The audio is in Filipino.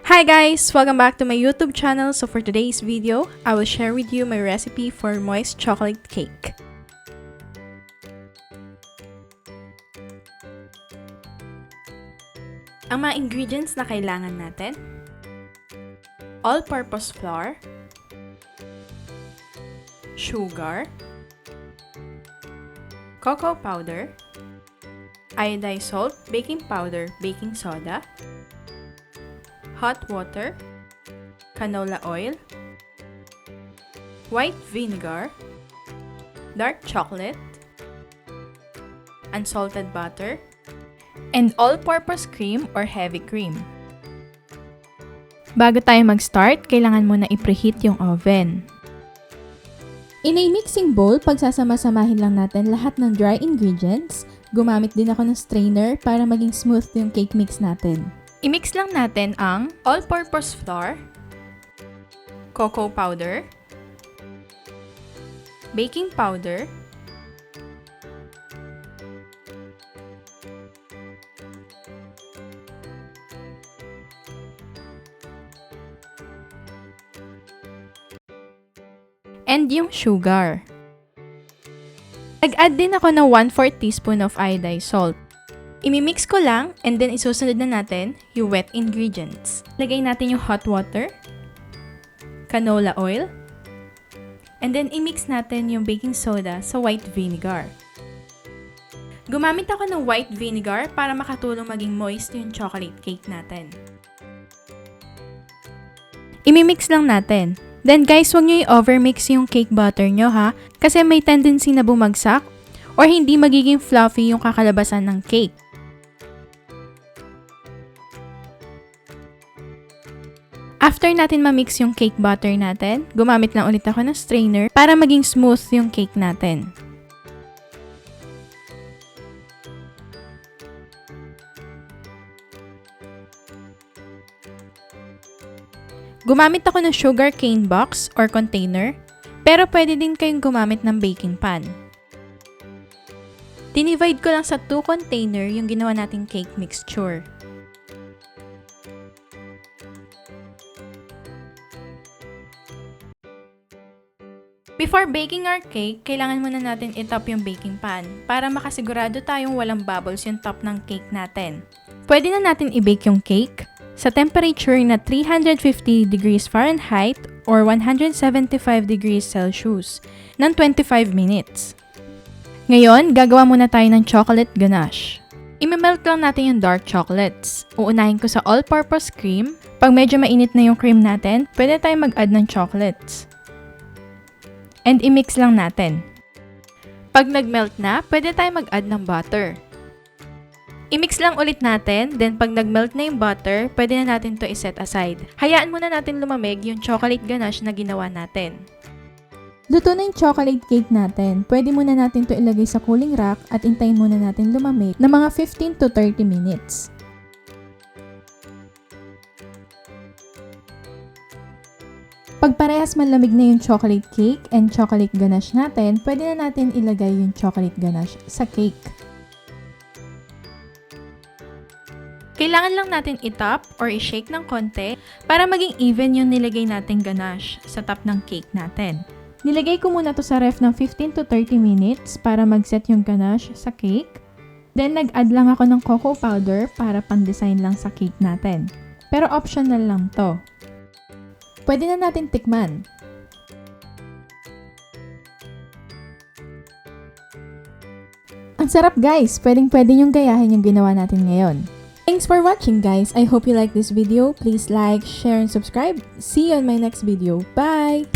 Hi guys! Welcome back to my YouTube channel. So for today's video, I will share with you my recipe for moist chocolate cake. Ang mga ingredients na kailangan natin: all-purpose flour, sugar, cocoa powder, iodized salt, baking powder, baking soda, hot water, canola oil, white vinegar, dark chocolate, unsalted butter, and all-purpose cream or heavy cream. Bago tayo mag-start, kailangan muna i-preheat yung oven. In a mixing bowl, pagsasama-samahin lang natin lahat ng dry ingredients. Gumamit din ako ng strainer para maging smooth yung cake mix natin. I-mix lang natin ang all-purpose flour, cocoa powder, baking powder, and yung sugar. Nag-add din ako ng 1/4 teaspoon of iodized salt. Imimix ko lang and then isusunod na natin yung wet ingredients. Lagay natin yung hot water, canola oil, and then imix natin yung baking soda sa white vinegar. Gumamit ako ng white vinegar para makatulong maging moist yung chocolate cake natin. Imimix lang natin. Then guys, huwag nyo i-overmix yung cake batter nyo ha, kasi may tendency na bumagsak or hindi magiging fluffy yung kakalabasan ng cake. After natin ma-mix yung cake batter natin, gumamit lang ulit ako ng strainer para maging smooth yung cake natin. Gumamit ako ng sugar cane box or container, pero pwede din kayong gumamit ng baking pan. Dinivide ko lang sa 2 container yung ginawa nating cake mixture. Before baking our cake, kailangan muna natin i-top yung baking pan para makasigurado tayong walang bubbles yung top ng cake natin. Pwede na natin i-bake yung cake sa temperature na 350 degrees Fahrenheit or 175 degrees Celsius ng 25 minutes. Ngayon, gagawa muna tayo ng chocolate ganache. I-melt lang natin yung dark chocolates. Uunahin ko sa all-purpose cream. Pag medyo mainit na yung cream natin, pwede tayo mag-add ng chocolates. And i-mix lang natin. Pag nag-melt na, pwede tayo mag-add ng butter. I-mix lang ulit natin, then pag nag-melt na yung butter, pwede na natin to i-set aside. Hayaan muna natin lumamig yung chocolate ganache na ginawa natin. Luto na yung chocolate cake natin. Pwede muna natin to ilagay sa cooling rack at intayin muna natin lumamig na mga 15 to 30 minutes. Pag parehas malamig na yung chocolate cake and chocolate ganache natin, pwede na natin ilagay yung chocolate ganache sa cake. Kailangan lang natin i-top or i-shake ng konti para maging even yung nilagay nating ganache sa top ng cake natin. Nilagay ko muna to sa ref ng 15 to 30 minutes para mag-set yung ganache sa cake. Then nag-add lang ako ng cocoa powder para pang-design lang sa cake natin. Pero optional lang to. Pwede na natin tikman. Ang sarap guys! Pwedeng-pwede yung gayahin yung ginawa natin ngayon. Thanks for watching guys! I hope you like this video. Please like, share, and subscribe. See you on my next video. Bye!